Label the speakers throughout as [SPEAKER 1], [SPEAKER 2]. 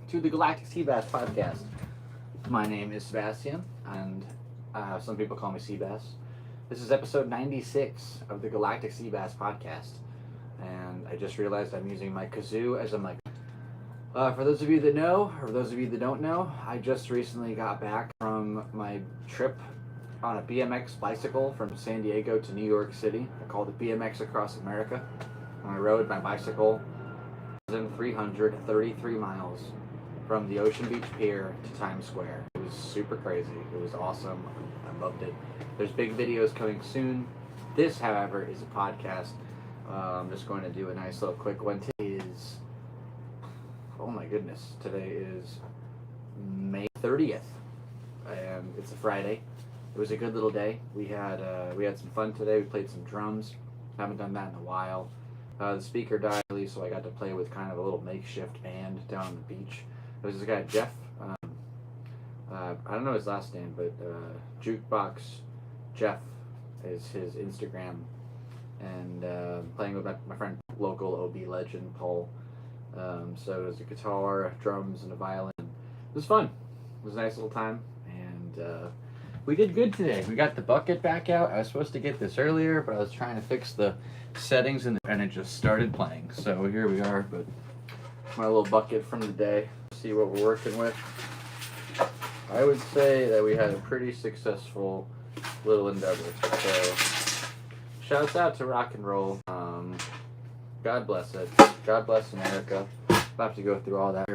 [SPEAKER 1] to the Galactic Seabass Podcast. My name is Sebastian, and some people call me Seabass. This is episode 96 of the Galactic Seabass Podcast, and I just realized I'm using my kazoo as a mic. For those of you that know, or those of you that don't know, I just recently got back from my trip on a BMX bicycle from San Diego to New York City. I called it BMX Across America. And I rode my bicycle 1,333 miles from the Ocean Beach Pier to Times Square. It was super crazy. It was awesome. I loved it. There's big videos coming soon. This, however, is a podcast. I'm just going to do a nice little quick one. Today is, oh my goodness, today is May 30th, and it's a Friday. It was a good little day. We had some fun today. We played some drums. Haven't done that in a while. The speaker died, so I got to play with kind of a little makeshift band down on the beach. It was this guy, Jeff. I don't know his last name, but Jukebox Jeff is his Instagram. And playing with my friend, local OB legend, Paul. So it was a guitar, drums, and a violin. It was fun. It was a nice little time. And we did good today. We got the bucket back out. I was supposed to get this earlier, but I was trying to fix the settings and it just started playing. So here we are, but my little bucket from the day. See what we're working with. I would say that we had a pretty successful little endeavor. So shouts out to rock and roll. God bless it. God bless America. I'll have to go through all that.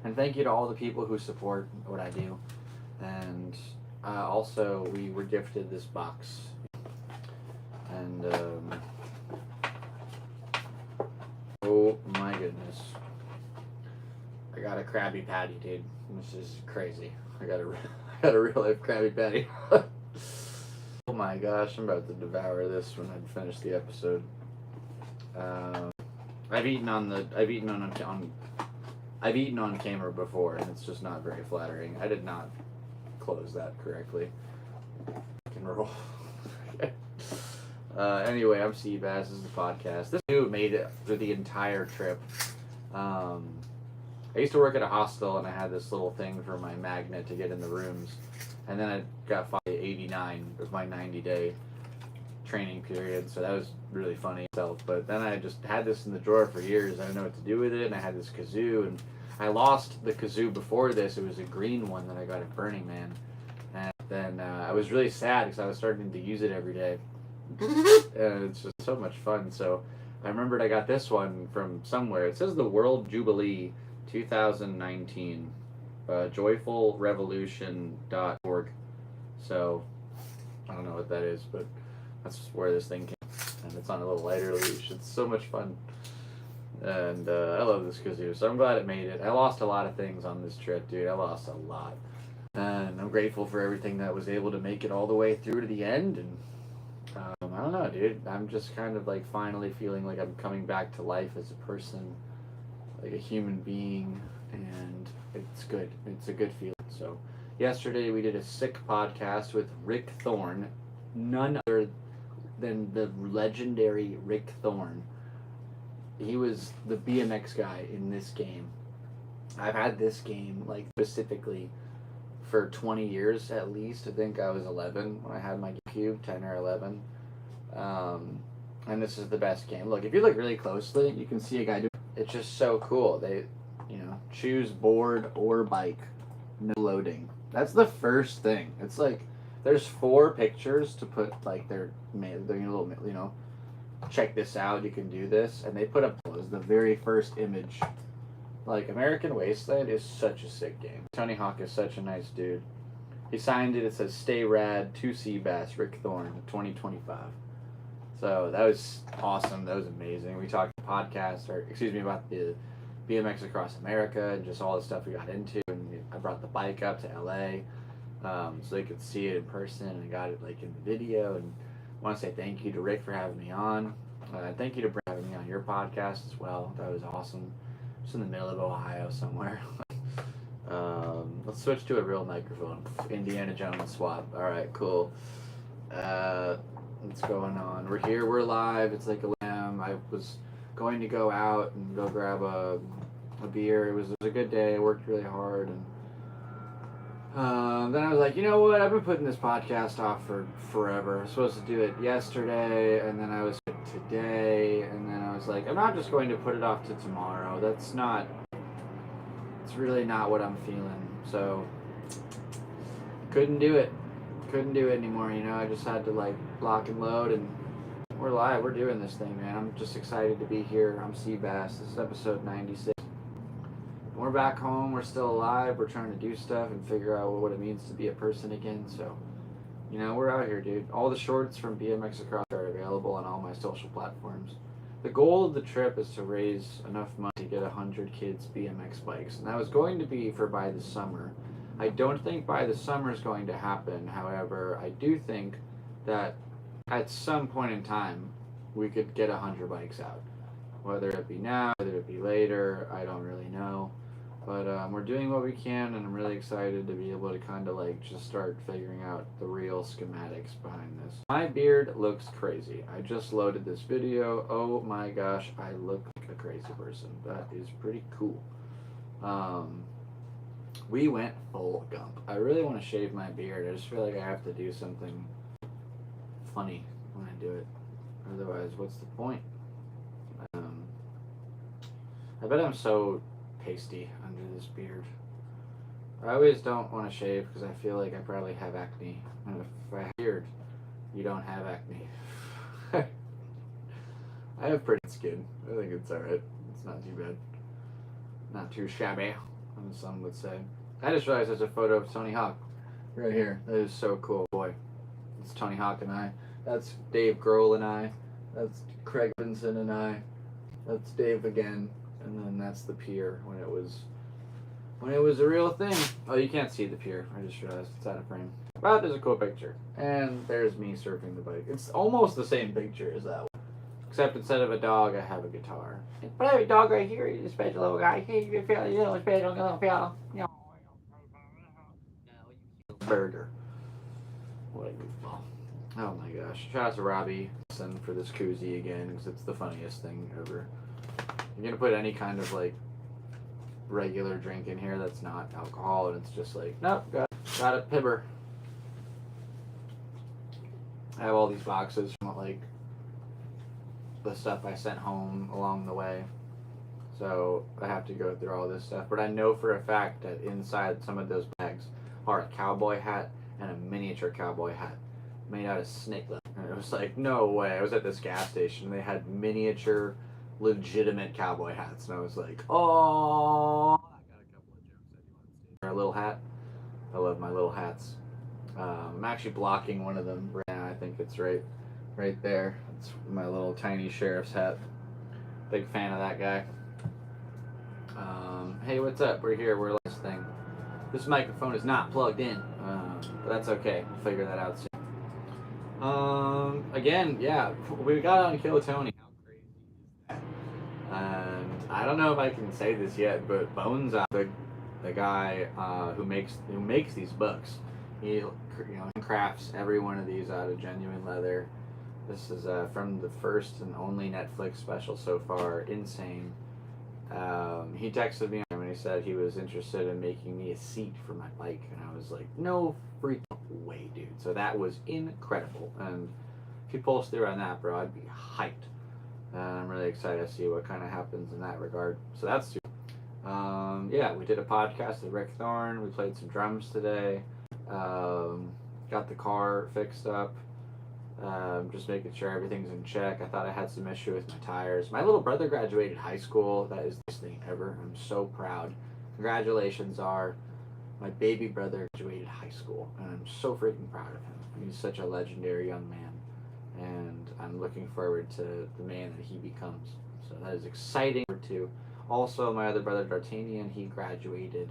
[SPEAKER 1] And thank you to all the people who support what I do. And also, we were gifted this box. And, oh my goodness. I got a Krabby Patty, dude. This is crazy. I got a real life Krabby Patty. Oh my gosh, I'm about to devour this when I finish the episode. I've eaten on camera before, and it's just not very flattering. I did not close that correctly. Rock and roll. Anyway, I'm Seabass. This is the podcast. This dude made it through the entire trip. I used to work at a hostel, and I had this little thing for my magnet to get in the rooms. And then I got 89. It was my 90-day training period, so that was really funny itself. But then I just had this in the drawer for years. I didn't know what to do with it, and I had this kazoo, and I lost the kazoo before this. It was a green one that I got at Burning Man, and then I was really sad because I was starting to use it every day, and it's just so much fun. So I remembered I got this one from somewhere. It says the World Jubilee 2019, joyfulrevolution.org. So I don't know what that is, but that's where this thing came. And it's on a little lighter leash. It's so much fun. And I love this kazoo, so I'm glad it made it. I lost a lot of things on this trip, dude. I lost a lot. And I'm grateful for everything that was able to make it all the way through to the end. And I don't know, dude. I'm just kind of like finally feeling like I'm coming back to life as a person, like a human being. And it's good. It's a good feeling. So yesterday we did a sick podcast with Rick Thorne. None other than the legendary Rick Thorne. He was the BMX guy in this game. I've had this game like specifically for 20 years at least. I think I was 11 when I had my GameCube, 10 or 11. And this is the best game. Look, if you look really closely, you can see a guy doing it. It's just so cool. They, choose board or bike, no loading. That's the first thing. It's like there's 4 pictures to put like their little, check this out, you can do this, and they put up the very first image. Like, American Wasteland is such a sick game. Tony Hawk is such a nice dude. He signed it. It says "Stay Rad, 2 Seabass, Rick Thorne, 2025." So that was awesome. That was amazing. We talked about about the BMX Across America and just all the stuff we got into. And I brought the bike up to LA so they could see it in person, and I got it like in the video. And I want to say thank you to Rick for having me on. Thank you to Brett for having me on your podcast as well. That was awesome. Just in the middle of Ohio somewhere. Let's switch to a real microphone. Indiana Jones swap. Alright, cool. What's going on? We're here, we're live. It's like 11 a.m. I was going to go out and go grab a a beer. It was a good day. I worked really hard, and then I was like, you know what? I've been putting this podcast off for forever. I was supposed to do it yesterday, and then I was today, and then I was like, I'm not just going to put it off to tomorrow. It's really not what I'm feeling. So, couldn't do it anymore, you know. I just had to like lock and load, and we're live. We're doing this thing, man. I'm just excited to be here. I'm Seabass. This is episode 96. We're back home. We're still alive. We're trying to do stuff and figure out what it means to be a person again. So, you know, we're out here, dude. All the shorts from BMX Across are available on all my social platforms. The goal of the trip is to raise enough money to get 100 kids BMX bikes, and that was going to be for by the summer. I don't think by the summer is going to happen. However, I do think that at some point in time, we could get 100 bikes out. Whether it be now, whether it be later, I don't really know. But we're doing what we can, and I'm really excited to be able to kind of like just start figuring out the real schematics behind this. My beard looks crazy. I just loaded this video. Oh my gosh, I look like a crazy person. That is pretty cool. We went full gump. I really want to shave my beard. I just feel like I have to do something funny when I do it. Otherwise, what's the point? I bet I'm so pasty under this beard. I always don't want to shave because I feel like I probably have acne. And if I have a beard, you don't have acne. I have pretty skin. I think it's alright. It's not too bad. Not too shabby, as some would say. I just realized there's a photo of Tony Hawk right here. That is so cool. Boy, it's Tony Hawk and I. That's Dave Grohl and I. That's Craig Vinson and I. That's Dave again. And then that's the pier when it was a real thing. Oh, you can't see the pier. I just realized it's out of frame. But there's a cool picture. And there's me surfing the bike. It's almost the same picture as that one. Except instead of a dog, I have a guitar. But I have a dog right here. He's a special little guy. Hey, you feel special little fella. Burger. What a goofball. Oh my gosh. Shout out to Robbie for this koozie again, because it's the funniest thing ever. You're gonna put any kind of like regular drink in here that's not alcohol, and it's just like, nope, got it, Pibber. I have all these boxes from like the stuff I sent home along the way, so I have to go through all this stuff. But I know for a fact that inside some of those bags are a cowboy hat and a miniature cowboy hat made out of snake leather. And it was like, no way. I was at this gas station and they had miniature legitimate cowboy hats, and I was like, oh, I got a couple of jokes I do want to say. A little hat. I love my little hats. I'm actually blocking one of them right now. I think it's right there. It's my little tiny sheriff's hat. Big fan of that guy. Hey, what's up? We're here. We're last thing. This microphone is not plugged in, but that's okay. We'll figure that out soon. Again, yeah, we got on Kill Tony. And I don't know if I can say this yet, but Bones, the guy who makes these books, he crafts every one of these out of genuine leather. This is from the first and only Netflix special so far, Insane. He texted me and he said he was interested in making me a seat for my bike, and I was like, no freaking way, dude. So that was incredible, and if he pulls through on that, bro, I'd be hyped. And I'm really excited to see what kind of happens in that regard. So that's super. Yeah, we did a podcast with Rick Thorne. We played some drums today. Got the car fixed up. Just making sure everything's in check. I thought I had some issue with my tires. My little brother graduated high school. That is the best thing ever. I'm so proud. Congratulations are. My baby brother graduated high school, and I'm so freaking proud of him. He's such a legendary young man, and I'm looking forward to the man that he becomes. So that is exciting too. Also, my other brother D'Artagnan, he graduated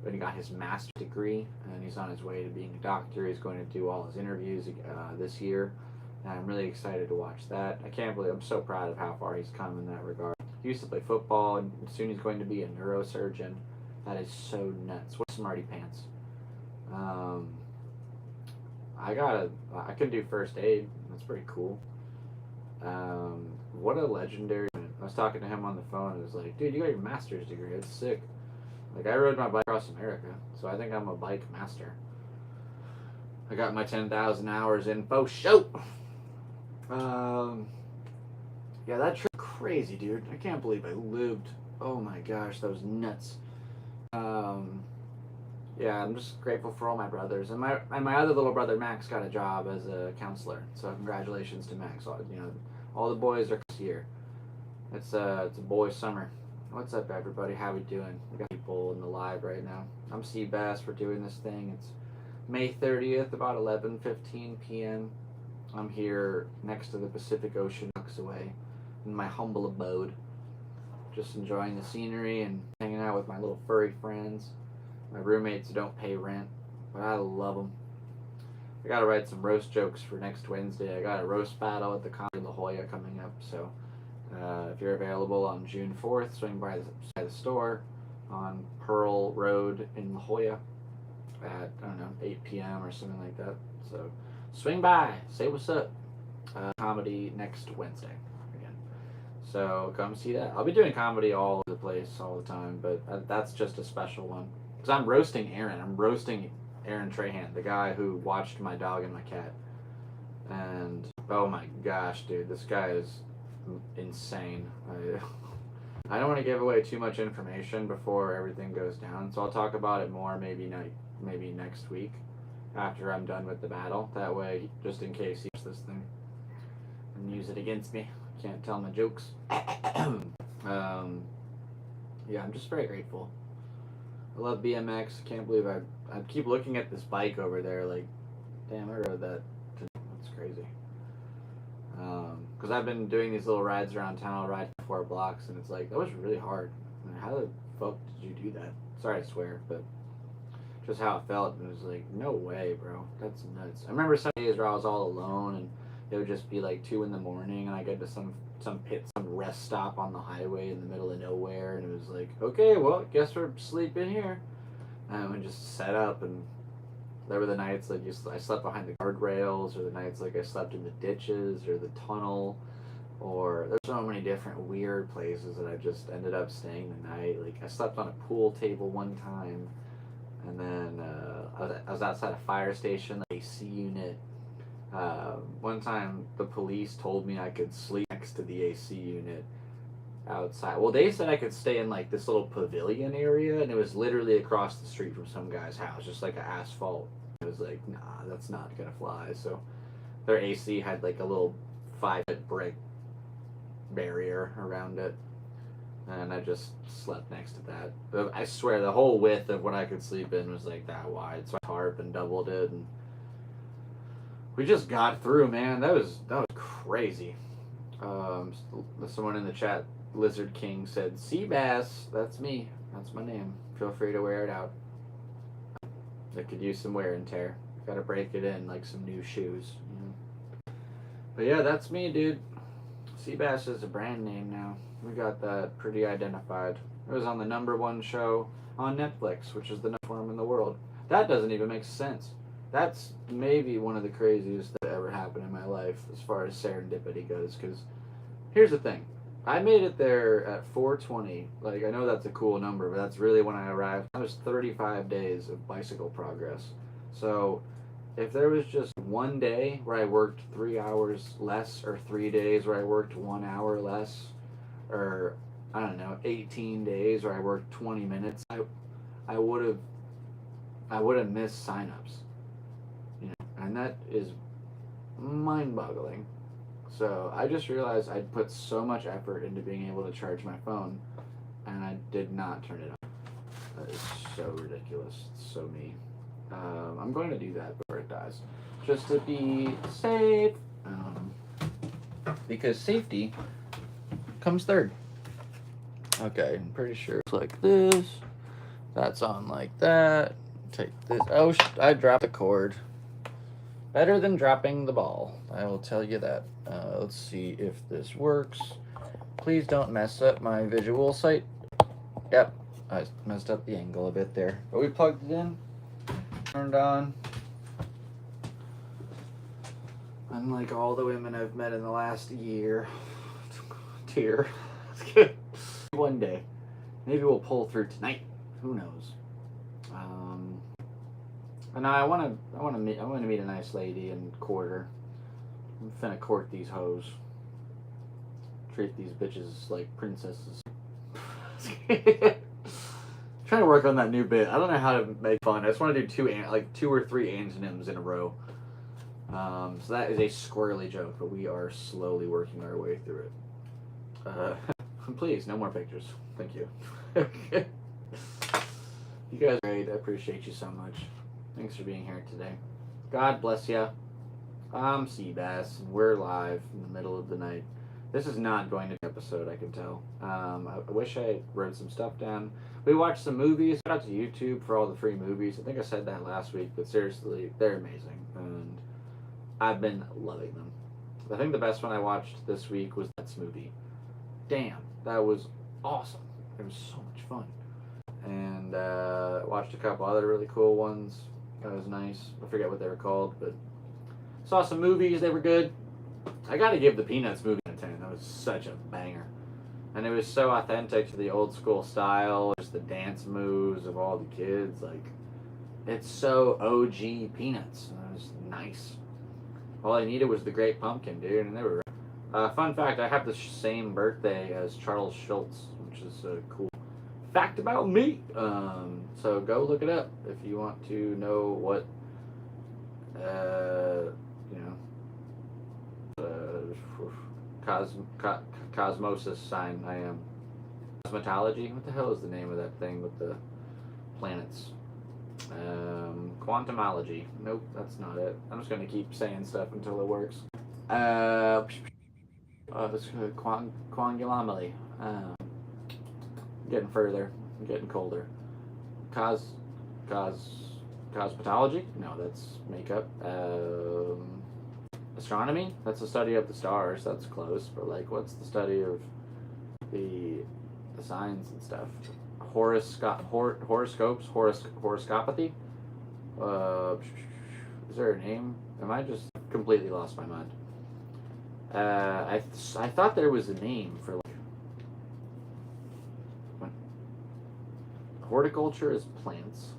[SPEAKER 1] and he got his master's degree, and he's on his way to being a doctor. He's going to do all his interviews this year, and I'm really excited to watch that. I can't believe, I'm so proud of how far he's come in that regard. He used to play football, and soon he's going to be a neurosurgeon. That is so nuts. What smarty pants. I can do first aid. That's pretty cool. What a legendary. I was talking to him on the phone, and it was like, dude, you got your master's degree. It's sick. Like, I rode my bike across America, so I think I'm a bike master. I got my 10,000 hours in faux show. Yeah, that trip was crazy, dude. I can't believe I lived. Oh my gosh, that was nuts. Yeah, I'm just grateful for all my brothers, and my other little brother Max got a job as a counselor. So congratulations to Max. All the boys are here. It's a boy summer. What's up, everybody? How we doing? We got people in the live right now. I'm Seabass. We're doing this thing. It's May 30th, about 11:15 p.m. I'm here next to the Pacific Ocean, blocks away, in my humble abode, just enjoying the scenery and hanging out with my little furry friends. My roommates don't pay rent, but I love them. I gotta write some roast jokes for next Wednesday. I got a roast battle at the Comedy La Jolla coming up, so if you're available on June 4th, swing by the store on Pearl Road in La Jolla at, 8 p.m. or something like that. So swing by, say what's up. Comedy next Wednesday again. So come see that. I'll be doing comedy all over the place all the time, but that's just a special one. Because I'm roasting Aaron. I'm roasting Aaron Trahan, the guy who watched my dog and my cat. And oh my gosh, dude, this guy is insane. I don't want to give away too much information before everything goes down, so I'll talk about it more maybe next week after I'm done with the battle. That way, just in case he uses this thing and use it against me, can't tell my jokes. Yeah, I'm just very grateful. I love BMX. I can't believe I keep looking at this bike over there like, damn, I rode that. That's crazy. Because I've been doing these little rides around town. I'll ride 4 blocks, and it's like, that was really hard. I mean, how the fuck did you do that? Sorry to swear, but just how it felt. And it was like, no way, bro. That's nuts. I remember some days where I was all alone, and it would just be like 2 in the morning, and I get to some rest stop on the highway in the middle of nowhere, and it was like, okay, well, guess we're sleeping here. And we just set up, and there were the nights like I slept behind the guardrails, or the nights like I slept in the ditches or the tunnel, or there's so many different weird places that I just ended up staying the night. Like I slept on a pool table one time, and then I was outside a fire station, the AC unit. One time the police told me I could sleep next to the AC unit outside. Well, they said I could stay in like this little pavilion area, and it was literally across the street from some guy's house, just like an asphalt. I was like, nah, that's not gonna fly. So their AC had like a little 5-foot brick barrier around it, and I just slept next to that. But I swear the whole width of what I could sleep in was like that wide, so I tarp and doubled it, and we just got through, man. That was crazy. Someone in the chat, Lizard King, said, Seabass, that's me. That's my name. Feel free to wear it out. I could use some wear and tear. Gotta break it in like some new shoes. You know? But yeah, that's me, dude. Seabass is a brand name now. We got that pretty identified. It was on the #1 show on Netflix, which is the #1 in the world. That doesn't even make sense. That's maybe one of the craziest that ever happened in my life as far as serendipity goes, because here's the thing. I made it there at 4:20. Like, I know that's a cool number, but that's really when I arrived. That was 35 days of bicycle progress. So if there was just one day where I worked 3 hours less, or 3 days where I worked 1 hour less, or I don't know, 18 days where I worked 20 minutes, I would have missed signups. You know, and that is mind-boggling. So I just realized I'd put so much effort into being able to charge my phone, and I did not turn it on. That is so ridiculous. It's so me. I'm going to do that before it dies, just to be safe. Because safety comes third. Okay, I'm pretty sure it's like this. That's on like that. Take this. Oh, I dropped the cord. Better than dropping the ball, I will tell you that. Let's see if this works. Please don't mess up my visual sight. Yep, I messed up the angle a bit there. But we plugged it in, turned on. Unlike all the women I've met in the last year, One day. Maybe we'll pull through tonight. Who knows? And I want to meet a nice lady and court her. I'm finna court these hoes. Treat these bitches like princesses. Trying to work on that new bit. I don't know how to make fun. I just want to do two or three antonyms in a row. So that is a squirrely joke, but we are slowly working our way through it. Please, no more pictures. Thank you. You guys are great. I appreciate you so much. Thanks for being here today. God bless ya. I'm Seabass, and we're live in the middle of the night. This is not going to be an episode, I can tell. I wish I wrote some stuff down. We watched some movies. Shout out to YouTube for all the free movies. I think I said that last week, but seriously, they're amazing. And I've been loving them. I think the best one I watched this week was that movie. Damn, that was awesome. It was so much fun. And watched a couple other really cool ones. That was nice. I forget what they were called, but saw some movies. They were good. I gotta give the Peanuts movie a 10. That was such a banger. And it was so authentic to the old school style. Just the dance moves of all the kids. Like, it's so OG Peanuts. It was nice. All I needed was the Great Pumpkin, dude, and they were fun fact, I have the same birthday as Charles Schultz, which is a cool fact about me. So go look it up if you want to know what, cosmosis sign I am. Cosmetology? What the hell is the name of that thing with the planets? Quantumology. Nope, that's not it. I'm just going to keep saying stuff until it works. This quangulomoly. Getting further. Getting colder. Cosmetology? No, that's makeup. Astronomy? That's the study of the stars. That's close. But, like, what's the study of the signs and stuff? Horoscopes? Horoscopathy? Is there a name? Am I just completely lost my mind? I thought there was a name for, like, horticulture is plants.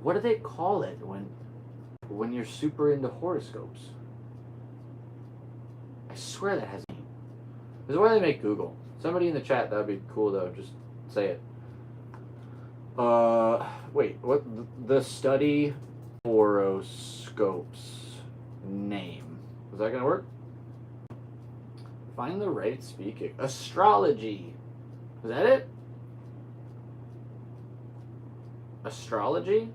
[SPEAKER 1] What do they call it when you're super into horoscopes? I swear that has a name. This is why they make Google. Somebody in the chat, that would be cool though. Just say it. Wait, what? The study horoscopes name. Is that gonna work? Find the right speaking. Astrology. Is that it? Astrology?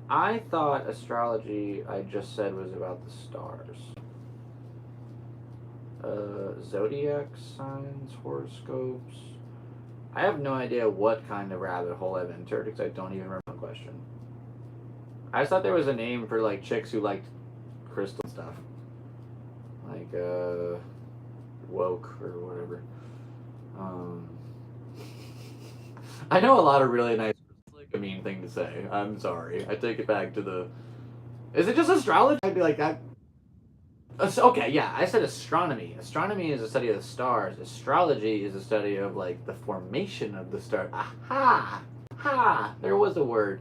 [SPEAKER 1] I thought astrology I just said was about the stars. Zodiac signs, horoscopes. I have no idea what kind of rabbit hole I've entered because I don't even remember the question. I just thought there was a name for, like, chicks who liked crystal stuff. Like, woke or whatever. I know a lot of really nice. It's like a mean thing to say. I'm sorry. I take it back to the. Is it just astrology? I'd be like that. Okay, yeah, I said astronomy. Astronomy is a study of the stars. Astrology is a study of, like, the formation of the stars. Aha! Ha! There was a word.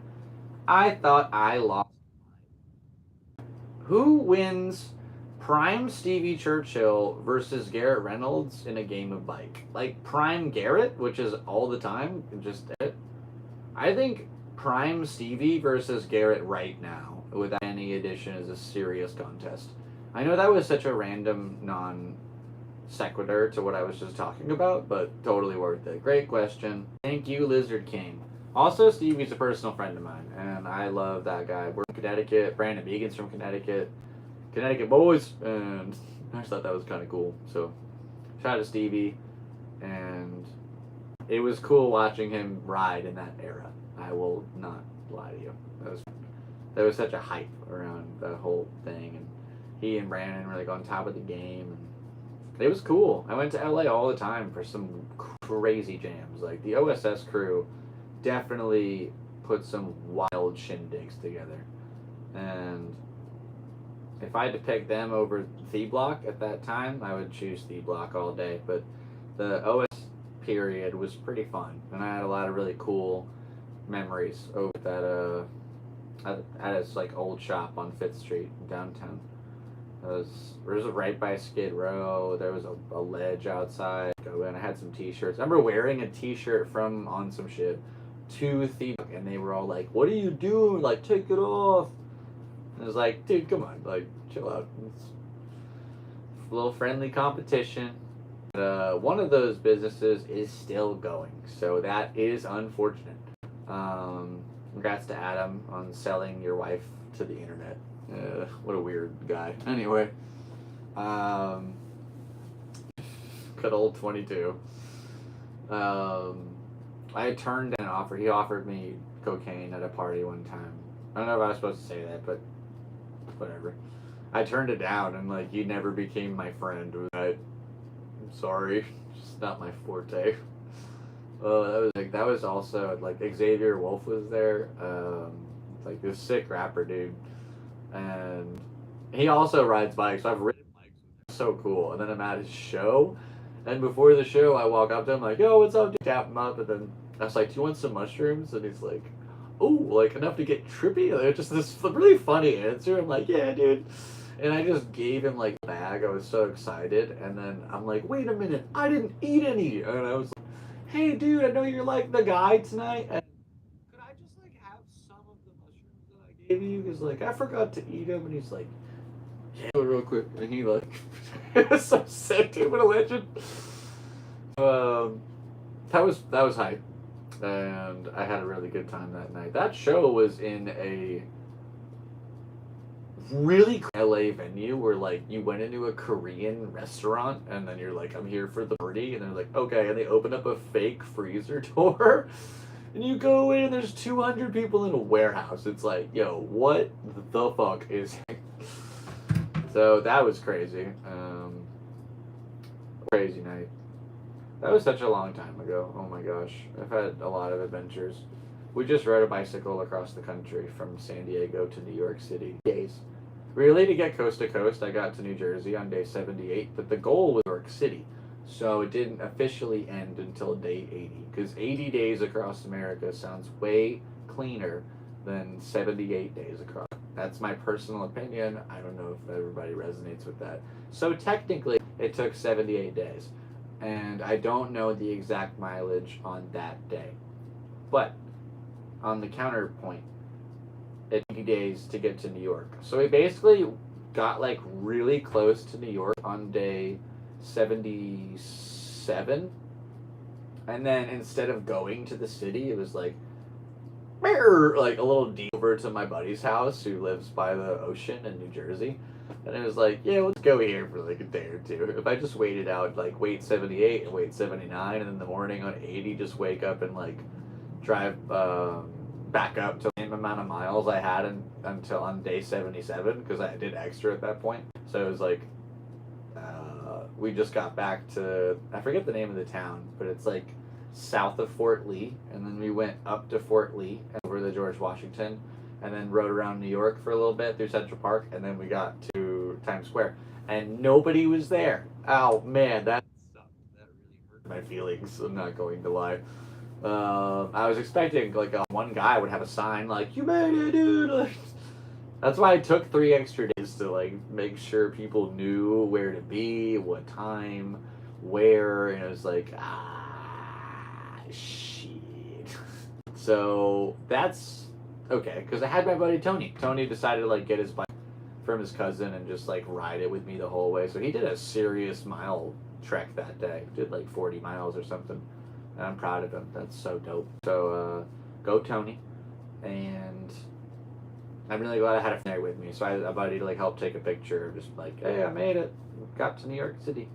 [SPEAKER 1] I thought I lost. Who wins Prime Stevie Churchill versus Garrett Reynolds in a game of bike? Like, Prime Garrett, which is all the time, just it. I think Prime Stevie versus Garrett right now, without any addition, is a serious contest. I know that was such a random non sequitur to what I was just talking about, but totally worth it. Great question. Thank you, Lizard King. Also, Stevie's a personal friend of mine, and I love that guy. We're from Connecticut. Brandon Megan's from Connecticut. Connecticut boys, and I just thought that was kind of cool. So, shout out to Stevie, and it was cool watching him ride in that era. I will not lie to you. There was such a hype around the whole thing, and he and Brandon were, like, on top of the game, and it was cool. I went to LA all the time for some crazy jams. Like, the OSS crew definitely put some wild shindigs together, and if I had to pick them over The Block at that time, I would choose The Block all day. But the OS period was pretty fun, and I had a lot of really cool memories over that at his like old shop on 5th Street downtown. It was right by Skid Row. There was a ledge outside. And I had some t-shirts. I remember wearing a t-shirt from On Some Shit to The Block, and they were all like, "What are you doing? Like, take it off." And I was like, "Dude, come on, like, chill out. It's a little friendly competition." One of those businesses is still going, so that is unfortunate. Congrats to Adam on selling your wife to the internet. What a weird guy. Anyway, good old 22. I turned down an offer. He offered me cocaine at a party one time. I don't know if I was supposed to say that, but whatever. I turned it down, and like, he never became my friend. I'm sorry, just not my forte. That was also like Xavier Wolf was there. Like this sick rapper dude, and he also rides bikes. So I've ridden bikes with him. So cool. And then I'm at his show, and before the show, I walk up to him like, "Yo, what's up?" Dude? Tap him up, and then I was like, "Do you want some mushrooms?" And he's like, "Oh, like enough to get trippy?" Like, just this really funny answer. I'm like, "Yeah, dude." And I just gave him like a bag. I was so excited, and then I'm like, "Wait a minute, I didn't eat any." And I was like, "Hey, dude, I know you're like the guy tonight. And could I just like have some of the mushrooms that I gave you? Because like I forgot to eat them." And he's like, "Yeah, real quick." And he like, it was so sick, dude. What a legend. That was hype, and I had a really good time that night. That show was in a really LA venue where like you went into a Korean restaurant, and then you're like, "I'm here for the party," and they're like, "Okay," and they open up a fake freezer door, and you go in and there's 200 people in a warehouse. It's like, yo, what the fuck is so that was crazy. Crazy night. That was such a long time ago. Oh my gosh, I've had a lot of adventures. We just rode a bicycle across the country from San Diego to New York City. Days. Really, to get coast to coast, I got to New Jersey on day 78, but the goal was New York City. So it didn't officially end until day 80, because 80 days across America sounds way cleaner than 78 days across. That's my personal opinion. I don't know if everybody resonates with that. So technically, it took 78 days. And I don't know the exact mileage on that day. But on the counterpoint, it's 80 days to get to New York. So we basically got like really close to New York on day 77. And then instead of going to the city, it was like a little deep over to my buddy's house who lives by the ocean in New Jersey. And it was like, yeah, let's go here for like a day or two. If I just waited out, like wait 78 and wait 79, and in the morning on 80, just wake up and like drive back up to the same amount of miles I had until on day 77, because I did extra at that point. So it was like, we just got back to, I forget the name of the town, but it's like south of Fort Lee. And then we went up to Fort Lee over the George Washington, and then rode around New York for a little bit through Central Park, and then we got to Times Square, and nobody was there. Oh man, that sucked. That really hurt my feelings. I'm not going to lie. I was expecting like one guy would have a sign like, "You made it, dude." Like, that's why I took 3 extra days to like make sure people knew where to be, what time, where, and it was like, shit. So that's okay, because I had my buddy Tony. Tony decided to like get his bike from his cousin and just like ride it with me the whole way. So he did a serious mile trek that day. Did like 40 miles or something. And I'm proud of him. That's so dope. So go Tony. And I'm really glad I had a friend there with me. So I had a buddy to like help take a picture. Just like, hey, I made it. Got to New York City.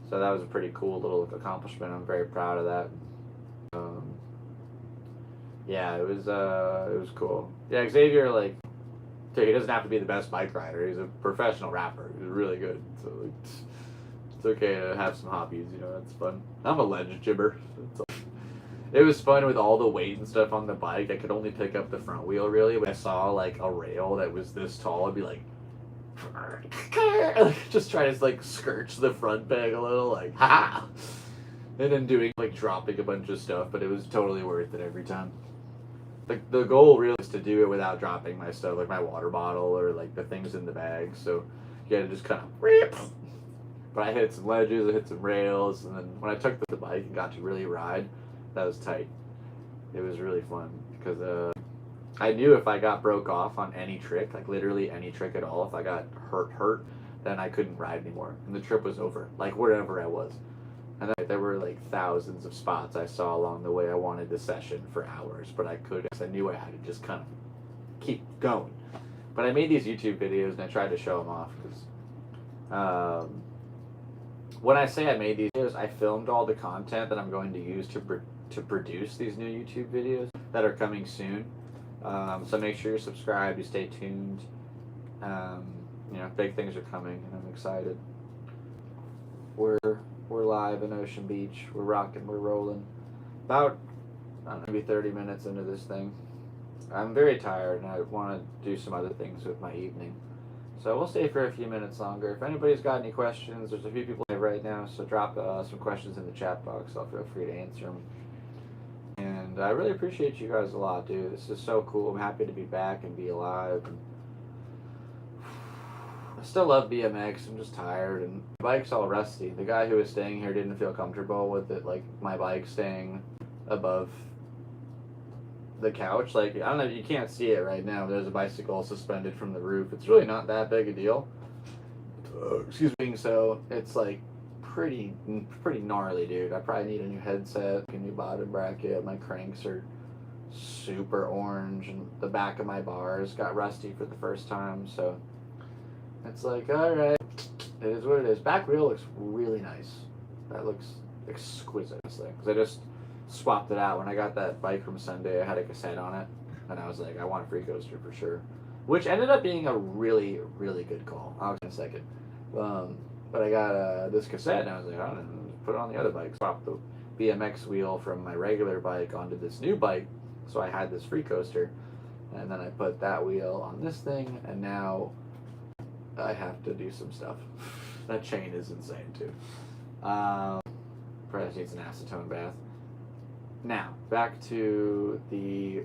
[SPEAKER 1] So that was a pretty cool little accomplishment. I'm very proud of that. Yeah, it was cool. Yeah, Xavier, like, dude, he doesn't have to be the best bike rider. He's a professional rapper. He's really good. So like, it's okay to have some hobbies, you know. It's fun. I'm a ledge jibber. It was fun with all the weight and stuff on the bike. I could only pick up the front wheel really. When I saw like a rail that was this tall, I'd be like, just trying to like scourge the front peg a little, like ha, and then doing like dropping a bunch of stuff, but it was totally worth it every time. Like the goal really is to do it without dropping my stuff, like my water bottle or like the things in the bag. So you gotta just kind of. But I hit some ledges, I hit some rails, and then when I took the bike and got to really ride, that was tight. It was really fun because I knew if I got broke off on any trick, like literally any trick at all, if I got hurt, then I couldn't ride anymore, and the trip was over, like wherever I was. And then there were like thousands of spots I saw along the way. I wanted the session for hours, but I couldn't. I knew I had to just kind of keep going. But I made these YouTube videos and I tried to show them off because when I say I made these videos, I filmed all the content that I'm going to use to produce these new YouTube videos that are coming soon. So make sure you're subscribed, you stay tuned. Big things are coming, and I'm excited. We're live in Ocean Beach. We're rocking, we're rolling. About, I don't know, maybe 30 minutes into this thing. I'm very tired, and I want to do some other things with my evening. So we'll stay for a few minutes longer. If anybody's got any questions, there's a few people live right now, so drop some questions in the chat box. I'll feel free to answer them. And I really appreciate you guys a lot, dude. This is so cool. I'm happy to be back and be alive. And I still love BMX. I'm just tired, and the bike's all rusty. The guy who was staying here didn't feel comfortable with it, like my bike staying above the couch. Like, I don't know, you can't see it right now. There's a bicycle suspended from the roof. It's really not that big a deal. Excuse me. So it's like pretty gnarly, dude. I probably need a new headset, a new bottom bracket. My cranks are super orange, and the back of my bars got rusty for the first time. So it's like, all right, it is what it is. Back wheel looks really nice. That looks exquisite, this thing. Because I just swapped it out. When I got that bike from Sunday, I had a cassette on it, and I was like, I want a free coaster for sure. Which ended up being a really, really good call. I'll get in a second. But I got this cassette, and I was like, I don't know, put it on the other bike. Swap the BMX wheel from my regular bike onto this new bike, so I had this free coaster. And then I put that wheel on this thing, and now I have to do some stuff. That chain is insane, too. Probably needs an acetone bath. Now, back to the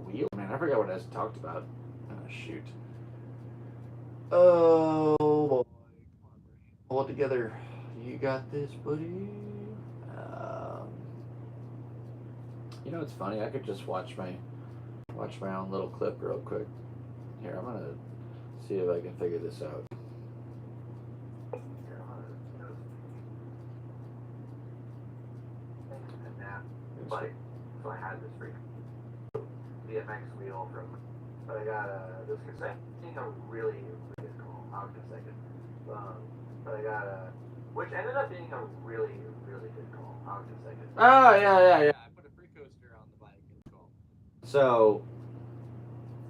[SPEAKER 1] wheel. Man, I forgot what I talked about. Oh, shoot. Oh, boy. Hold it together. You got this, buddy. It's funny. I could just watch my own little clip real quick. Here, I'm gonna see if I can figure this out. Bike, so I had this free BMX wheel from, but I got this cassette. I think a really good call. I'll get a second. But I got which ended up being a really, really good call. I'll get a second. Oh yeah. I put a free coaster on the bike. It's cool. So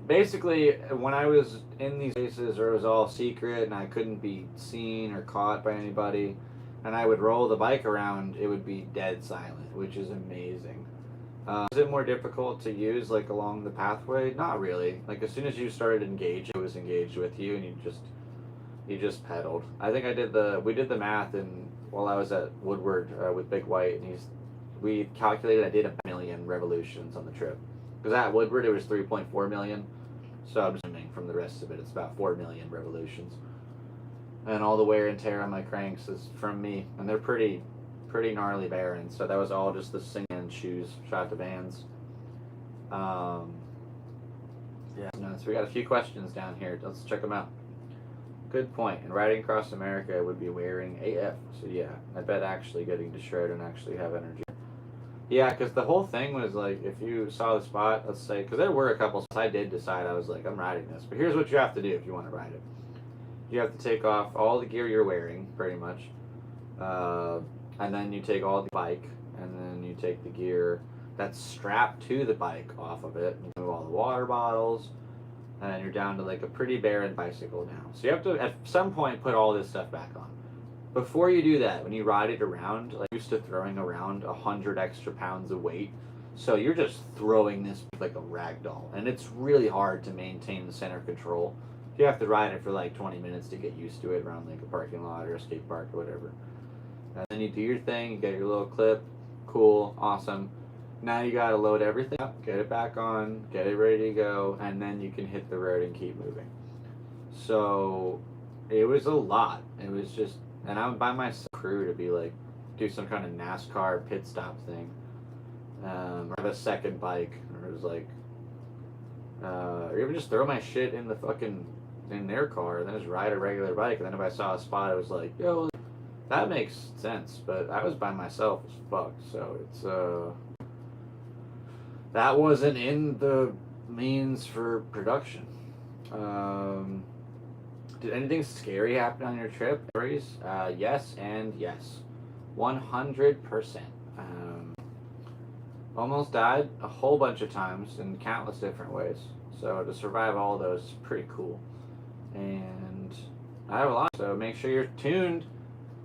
[SPEAKER 1] basically, when I was in these places where it was all secret and I couldn't be seen or caught by anybody, and I would roll the bike around, it would be dead silent, which is amazing. Is it more difficult to use, like, along the pathway? Not really. Like, as soon as you started engaging, it was engaged with you, and you just pedaled. I think we did the math while I was at Woodward with Big White, and we calculated I did 1 million revolutions on the trip. Because at Woodward, it was 3.4 million, so I'm assuming from the rest of it, it's about 4 million revolutions. And all the wear and tear on my cranks is from me, and they're pretty gnarly bearings. So that was all just the sing-in shoes, shout out to Vans. Yeah, no, so we got a few questions down here. Let's check them out. Good point. In riding across America, I would be wearing AF. So yeah, I bet actually getting to shred and actually have energy. Yeah, because the whole thing was like, if you saw the spot, let's say, because there were a couple spots I did decide I was like, I'm riding this. But here's what you have to do if you want to ride it. You have to take off all the gear you're wearing, pretty much. And then you take all the bike, and then you take the gear that's strapped to the bike off of it. You move all the water bottles, and you're down to like a pretty barren bicycle now. So you have to, at some point, put all this stuff back on. Before you do that, when you ride it around, like, I'm used to throwing around 100 extra pounds of weight. So you're just throwing this like a rag doll, and it's really hard to maintain the center control. You have to ride it for like 20 minutes to get used to it around like a parking lot or a skate park or whatever. And then you do your thing, you get your little clip, cool, awesome. Now you gotta load everything up, get it back on, get it ready to go, and then you can hit the road and keep moving. So it was a lot. It was just, and I'm by myself crew to be like, do some kind of NASCAR pit stop thing. Or have a second bike, or it was like, or even just throw my shit in the fucking, in their car, and then just ride a regular bike, and then if I saw a spot, I was like, yo, that makes sense, but I was by myself as fuck, so it's, that wasn't in the means for production. Did anything scary happen on your trip? Yes and yes. 100%. Almost died a whole bunch of times in countless different ways. So to survive all those is pretty cool. And I have a lot. So make sure you're tuned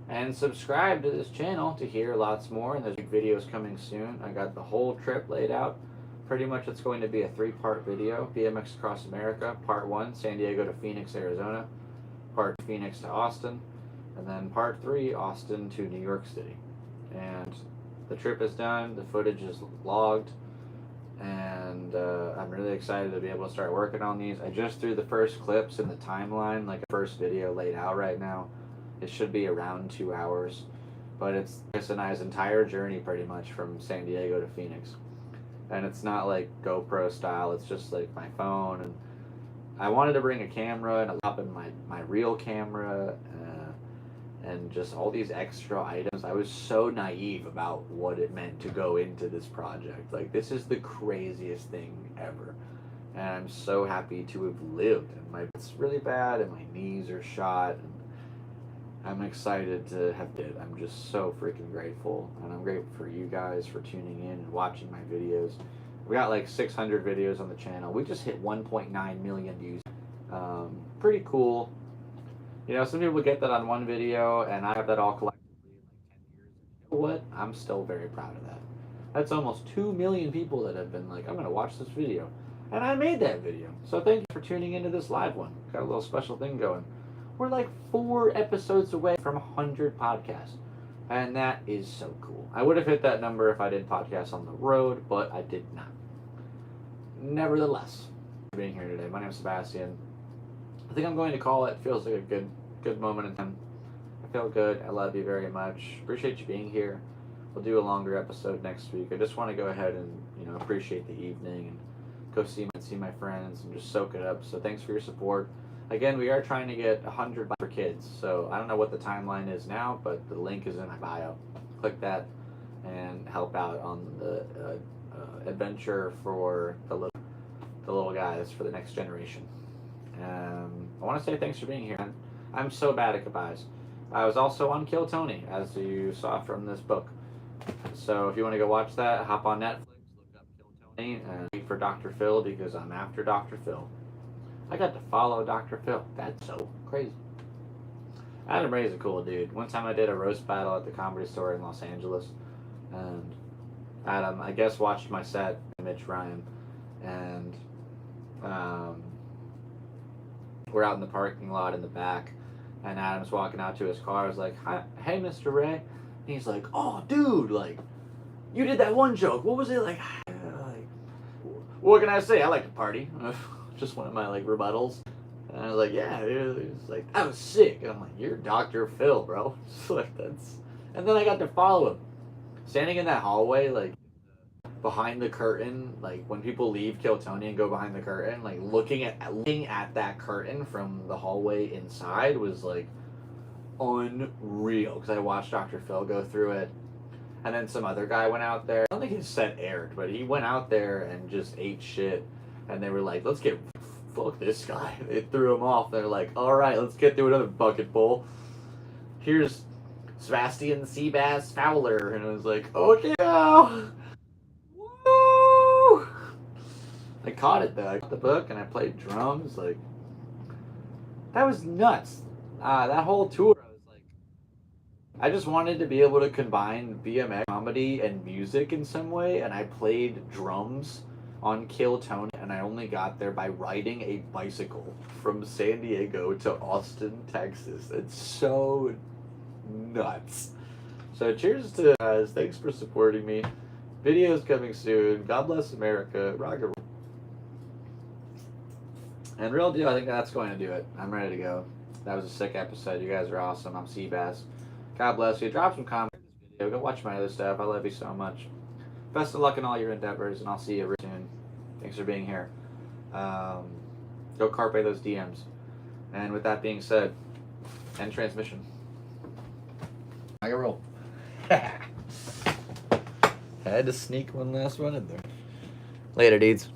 [SPEAKER 1] and subscribe to this channel to hear lots more. And there's videos coming soon. I got the whole trip laid out. Pretty much it's going to be a 3-part video. BMX Across America. Part 1, San Diego to Phoenix, Arizona. Part 2, Phoenix to Austin. And then Part 3, Austin to New York City. And the trip is done, the footage is logged, and I'm really excited to be able to start working on these. I just threw the first clips in the timeline, like a first video laid out right now. It should be around 2 hours, but it's Chris and I's entire journey pretty much from San Diego to Phoenix. And it's not like GoPro style, it's just like my phone, and I wanted to bring a camera and a laptop and my real camera, and just all these extra items. I was so naive about what it meant to go into this project. Like, this is the craziest thing ever. And I'm so happy to have lived. And my it's really bad and my knees are shot. And I'm excited to have did. I'm just so freaking grateful. And I'm grateful for you guys for tuning in and watching my videos. We got like 600 videos on the channel. We just hit 1.9 million views. Pretty cool. You know, some people get that on one video, and I have that all collectively in like 10 years. You know what? I'm still very proud of that. That's almost 2 million people that have been like, I'm going to watch this video. And I made that video. So thank you for tuning into this live one. Got a little special thing going. We're like 4 episodes away from 100 podcasts. And that is so cool. I would have hit that number if I did podcasts on the road, but I did not. Nevertheless, being here today. My name is Sebastian. I think I'm going to call it. Feels like a good moment in time. I feel good. I love you very much. Appreciate you being here. We'll do a longer episode next week. I just want to go ahead and, you know, appreciate the evening and go see my friends and just soak it up. So thanks for your support. Again, we are trying to get 100 for kids. So I don't know what the timeline is now, but the link is in my bio. Click that and help out on the adventure for the little guys for the next generation. I want to say thanks for being here. I'm so bad at goodbyes. I was also on Kill Tony, as you saw from this book. So if you want to go watch that, hop on Netflix, look up Kill Tony, and wait for Dr. Phil, because I'm after Dr. Phil. I got to follow Dr. Phil. That's so crazy. Adam Ray's a cool dude. One time I did a roast battle at the Comedy Store in Los Angeles, and Adam, I guess, watched my set, Mitch Ryan, and we're out in the parking lot in the back, and Adam's walking out to his car. I was like, "Hi, hey, Mr. Ray." And he's like, "Oh, dude, like, you did that one joke. What was it like?" What can I say? I like to party. Just one of my like rebuttals. And I was like, "Yeah, it was like, that was sick." And I'm like, "You're Dr. Phil, bro." Like, that's. And then I got to follow him, standing in that hallway, like, behind the curtain, like when people leave Kill Tony and go behind the curtain, like looking at that curtain from the hallway inside was like unreal, because I watched Dr. Phil go through it, and then some other guy went out there. I don't think his set aired, but he went out there and just ate shit, and they were like, "Let's get fuck this guy." They threw him off. They're like, "All right, let's get through another bucket bowl. Here's Sebastian Seabass Fowler," and I was like, "Okay now." Woo! I caught it though. I got the book and I played drums. Like, that was nuts. That whole tour, I just wanted to be able to combine BMX comedy and music in some way, and I played drums on Kill Tony, and I only got there by riding a bicycle from San Diego to Austin, Texas. It's so nuts. So cheers to you guys. Thanks for supporting me. Videos coming soon. God bless America. Rock and roll. And real deal, I think that's going to do it. I'm ready to go. That was a sick episode. You guys are awesome. I'm Seabass. God bless you. Drop some comments in this video. Go watch my other stuff. I love you so much. Best of luck in all your endeavors, and I'll see you real soon. Thanks for being here. Go carpe those DMs. And with that being said, end transmission. I can roll. Had to sneak one last one in there. Later, dudes.